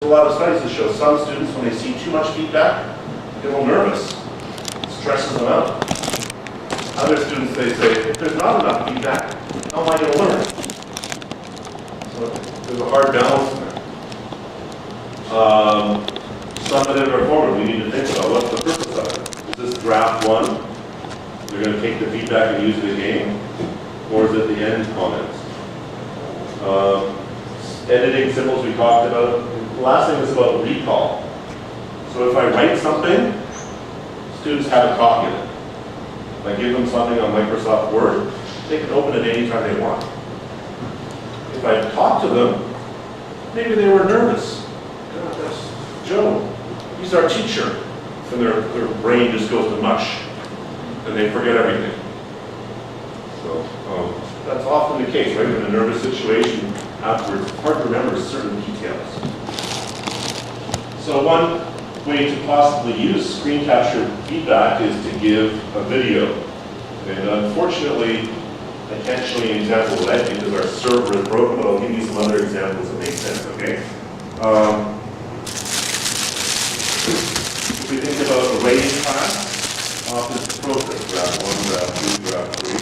There's a lot of studies that show some students, when they see too much feedback, get a little nervous. It stresses them out. Other students, they say, if there's not enough feedback, how am I going to learn? So there's a hard balance there. Summative or forward, we need to think about what's the purpose of it. Is this draft one? They're going to take the feedback and use it again? Or is it the end comments? Editing symbols we talked about. The last thing is about recall. So if I write something, students have a copy of it. If I give them something on Microsoft Word, they can open it anytime they want. If I talk to them, maybe they were nervous. God, that's Joe. He's our teacher. And their brain just goes to mush. And they forget everything. So that's often the case, right? In a nervous situation, afterwards, it's hard to remember certain details. So one way to possibly use screen capture feedback is to give a video. And unfortunately, I can't show you an example of that because our server is broken, but I'll give you some other examples that make sense, okay? If we think about a rating class, often it's a process, draft 1, draft 2, draft 3.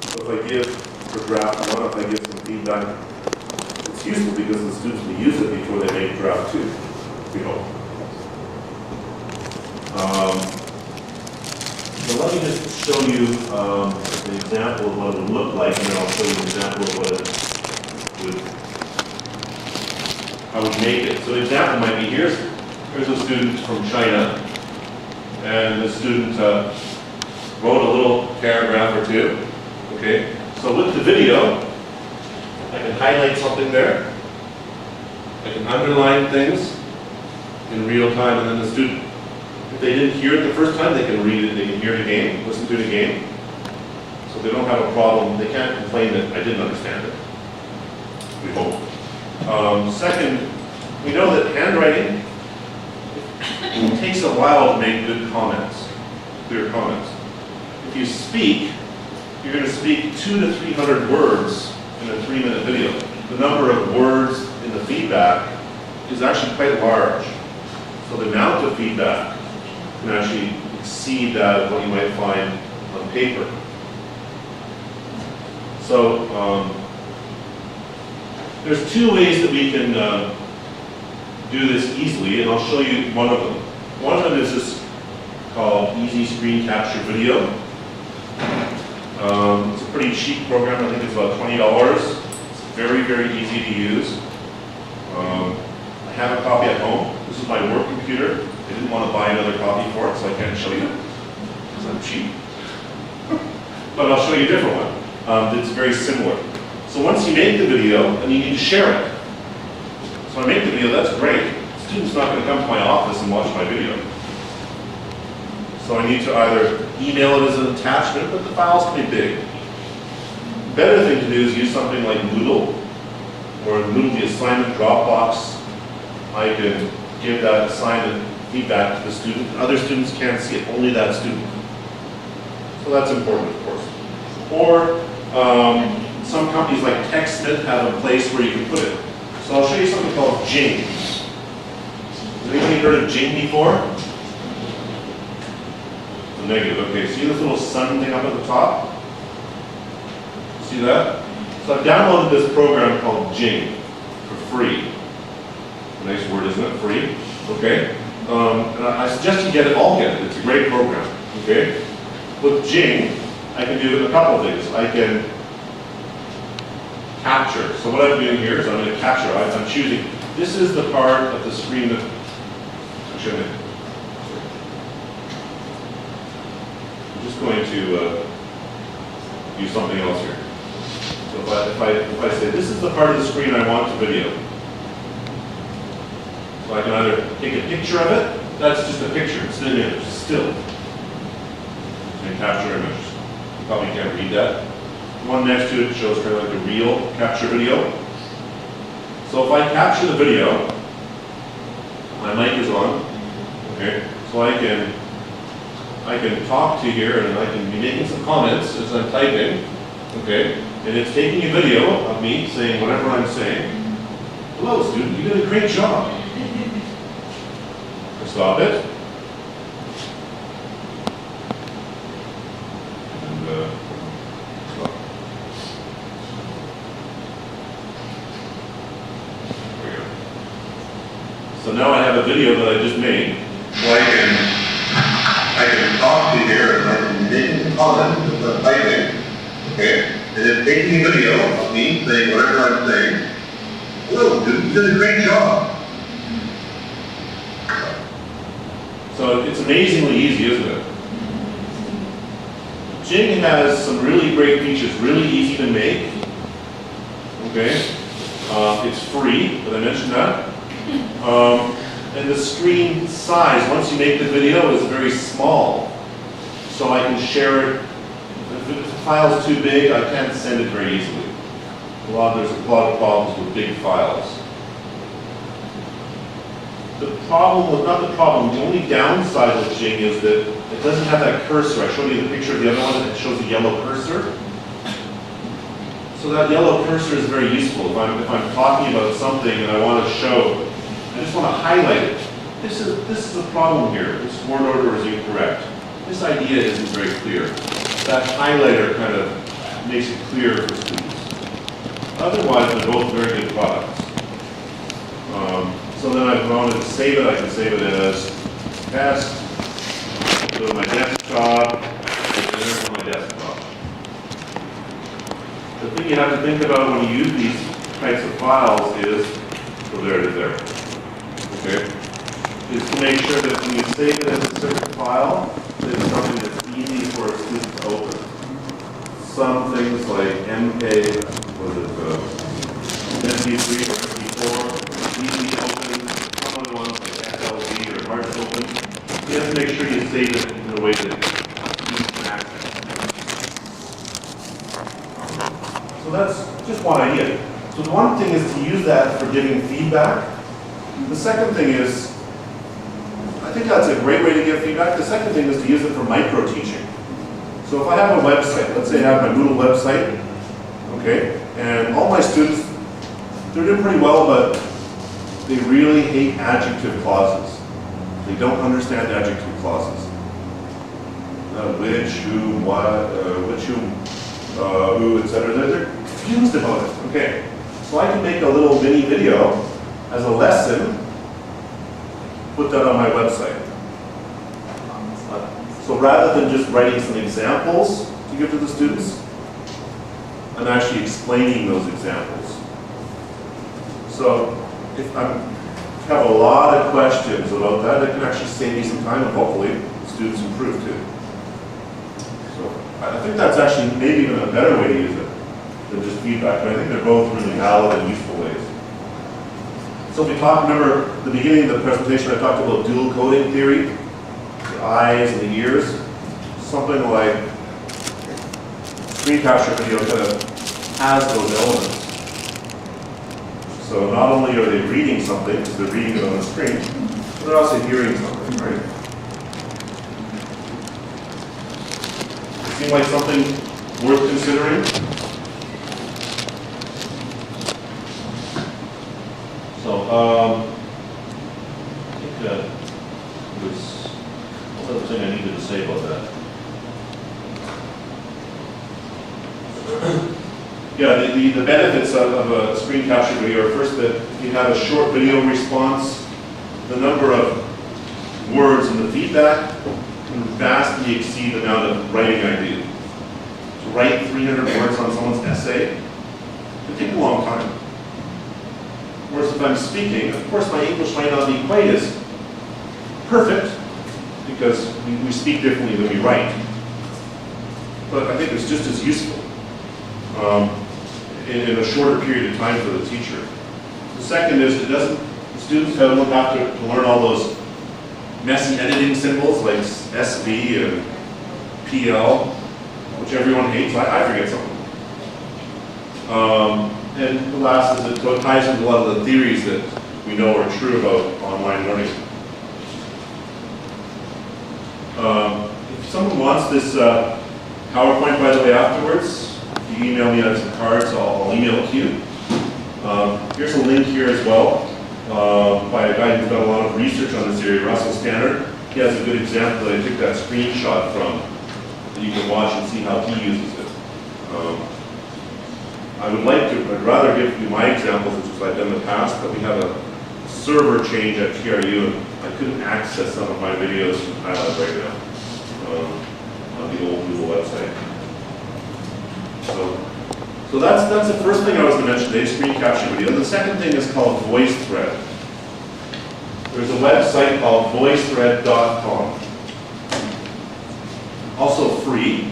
So if I give, for draft 1, if I give some feedback, it's useful because the students will use it before they make draft 2, we hope. So let me just show you an example of what it would look like, and then I'll show you an example of what it would, how we make it. So an example might be, here's a student from China, and the student wrote a little paragraph or two, okay? So with the video, I can highlight something there, I can underline things in real time, and then the student, if they didn't hear it the first time, they can read it, they can hear it again, listen to it again. So they don't have a problem, they can't complain that I didn't understand it, we hope. Second, we know that handwriting, it takes a while to make good comments, clear comments. If you speak, you're going to speak 200 to 300 words in a 3-minute video. The number of words in the feedback is actually quite large. So the amount of feedback can actually exceed that of what you might find on paper. So there's 2 ways that we can do this easily, and I'll show you one of them. One of them is this called Easy Screen Capture Video. It's a pretty cheap program. I think it's about $20. It's very, very easy to use. I have a copy at home. This is my work computer. I didn't want to buy another copy for it, so I can't show you because I'm cheap. But I'll show you a different one that's very similar. So once you make the video, then you need to share it. So I make the video, that's great. The student's not going to come to my office and watch my video. So I need to either email it as an attachment, but the files can be big. The better thing to do is use something like Moodle, or in Moodle, the assignment Dropbox. I can give that assignment feedback to the student. Other students can't see it, only that student. So that's important, of course. Or some companies like TechSmith have a place where you can put it. So I'll show you something called Jing. Has anybody heard of Jing before? The negative, okay. See this little sun thing up at the top? See that? So I've downloaded this program called Jing for free. Nice word, isn't it? Free. Okay. And I suggest you get it, all get it. It's a great program. Okay. With Jing, I can do a couple of things. I can capture. So what I'm doing here is I'm going to capture. I'm choosing. This is the part of the screen that I'm showing. I'm just going to do something else here. So if I say this is the part of the screen I want to video. So I can either take a picture of it. That's just a picture. It's an image. Still. And capture image. You probably can't read that. One next to it shows kind of like a real capture video. So if I capture the video, my mic is on, okay? So I can talk to here and I can be making some comments as I'm typing, okay? And it's taking a video of me saying whatever I'm saying. Hello, student, you did a great job. Stop it. And, stop. There we go. So now I have a video that I just made. So I can talk to you here and I can make a comment with the typing. Okay? And then taking a video of me saying whatever I'm saying. Hello, dude, you did a great job. So it's amazingly easy, isn't it? Jing has some really great features, really easy to make. Okay? It's free, did I mention that? And the screen size, once you make the video, is very small. So I can share it. If the file's too big, I can't send it very easily. There's a lot of problems with big files. The only downside of Jing is that it doesn't have that cursor. I showed you the picture of the other one that shows the yellow cursor. So that yellow cursor is very useful. If I'm talking about something and I want to show, I just want to highlight it. This is a problem here. This word order is incorrect. This idea isn't very clear. That highlighter kind of makes it clear for students. Otherwise, they're both very good products. So then if I wanted to save it, I can save it as test, go to my desktop, and there's my desktop. The thing you have to think about when you use these types of files is, so there it is there, okay, is to make sure that when you save it as a certain file, it's something that's easy for a student to open. Some things like MK, MP3 or MP4, easy to open. Some other ones like SLD or hard to open. You have to make sure you save it in a way that students can access. So that's just one idea. So the one thing is to use that for giving feedback. The second thing is, I think that's a great way to give feedback. The second thing is to use it for micro-teaching. So if I have a website, let's say I have my Moodle website, okay, and all my students, they're doing pretty well, but they really hate adjective clauses. They don't understand adjective clauses. Which, who, what, which, who, etc. They're confused about it. Okay, so I can make a little mini video as a lesson, put that on my website. So rather than just writing some examples to give to the students, I'm actually explaining those examples. So if I have a lot of questions about that, it can actually save me some time and hopefully the students improve too. So I think that's actually maybe even a better way to use it than just feedback, but I think they're both really valid and useful ways. So if we remember the beginning of the presentation, I talked about dual coding theory, the eyes and the ears. Something like screen capture video kind of has those elements. So not only are they reading something, because they're reading it on the screen, but they're also hearing something, right? Seem like something worth considering? So, I think that was one other thing I needed to say about that. Yeah, the benefits of a screen capture video are first that you have a short video response. The number of words in the feedback can vastly exceed the amount of writing I do. To write 300 words on someone's essay can take a long time. Whereas if I'm speaking, of course my English might not be quite as perfect because we speak differently than we write. But I think it's just as useful. In a shorter period of time for the teacher. The second is students don't have to learn all those messy editing symbols like SV and PL, which everyone hates. I forget something. And the last is it ties into a lot of the theories that we know are true about online learning. If someone wants this PowerPoint, by the way, afterwards, you email me on some cards, I'll email it to you. Here's a link here as well. by a guy who's done a lot of research on this area, Russell Stannard. He has a good example that I took that screenshot from, that you can watch and see how he uses it. I'd rather give you my examples, which is what I've done in the past, but we have a server change at TRU, and I couldn't access some of my videos from Thailand right now on the old Google website. So that's the first thing I was going to mention today, screen capture video. The second thing is called VoiceThread. There's a website called voicethread.com. Also free.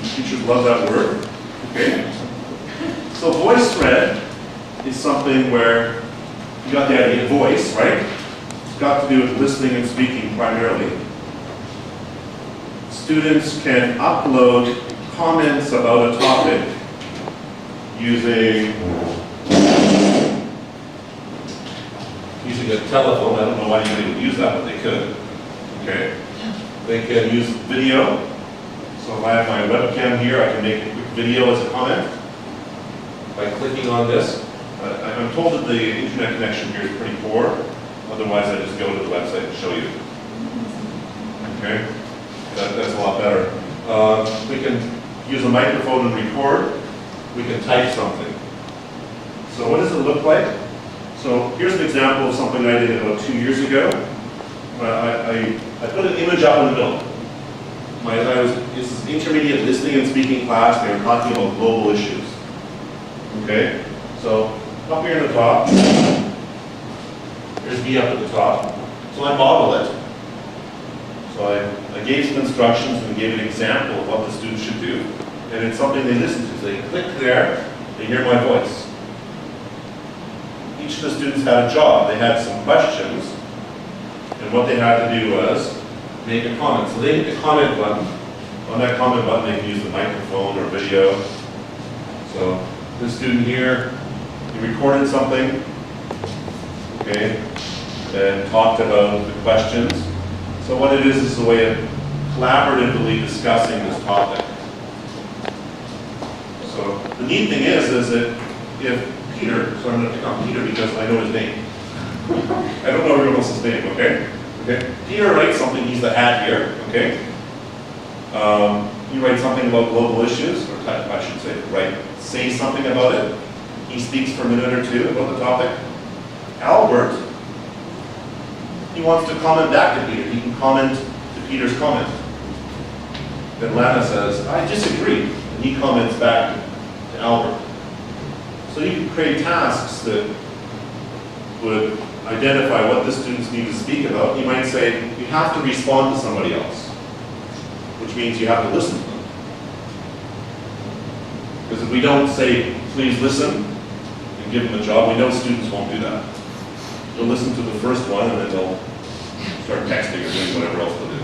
Teachers love that word. Okay. So VoiceThread is something where you got the idea, voice, right? It's got to do with listening and speaking primarily. Students can upload comments about a topic using a telephone. I don't know why they would use that, but they could. Okay. They can use video. So if I have my webcam here, I can make a quick video as a comment by clicking on this. I'm told that the internet connection here is pretty poor. Otherwise, I just go to the website and show you. Okay, that's a lot better. We can use a microphone and record. We can type something. So what does it look like? So here's an example of something I did about 2 years ago. I put an image up in the middle. This is intermediate listening and speaking class. They were talking about global issues. Okay, so up here in the top, there's me up at the top. So I model it. So I gave some instructions and gave an example of what the students should do. And it's something they listen to. So they click there, they hear my voice. Each of the students had a job. They had some questions. And what they had to do was make a comment. So they hit the comment button. On that comment button, they can use the microphone or video. So this student here, he recorded something, okay, and talked about the questions. So what it is a way of collaboratively discussing this topic. So the neat thing is that if Peter, so I'm going to pick on Peter because I know his name. I don't know everyone else's name, okay? Okay. Peter writes something, he's the hat here, okay? He writes something about global issues, or I should say something about it. He speaks for a minute or two about the topic. Albert, he wants to comment back to Peter. He can comment to Peter's comment. Then Lana says, I disagree. And he comments back to Albert. So you can create tasks that would identify what the students need to speak about. You might say, you have to respond to somebody else, which means you have to listen to them. Because if we don't say, please listen, and give them a job, we know students won't do that. They'll listen to the first one and then they'll start texting or doing whatever else they'll do.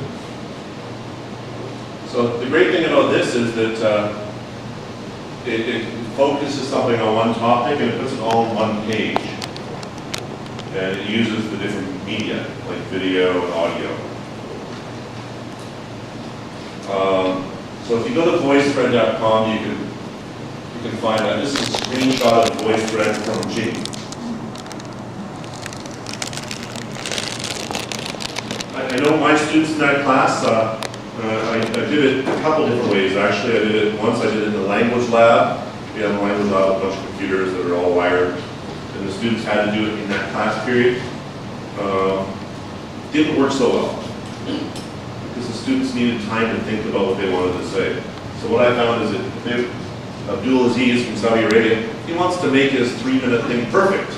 So the great thing about this is that it focuses something on one topic and it puts it all on one page. And it uses the different media, like video and audio. So if you go to voicethread.com, you can find that. This is a screenshot of VoiceThread from Jing. I know my students in that class, I did it a couple different ways. Actually, I did it once, I did it in the language lab. We had a language lab, a bunch of computers that are all wired. And the students had to do it in that class period. Didn't work so well. Because the students needed time to think about what they wanted to say. So what I found is that if Abdul Aziz from Saudi Arabia, he wants to make his 3-minute thing perfect.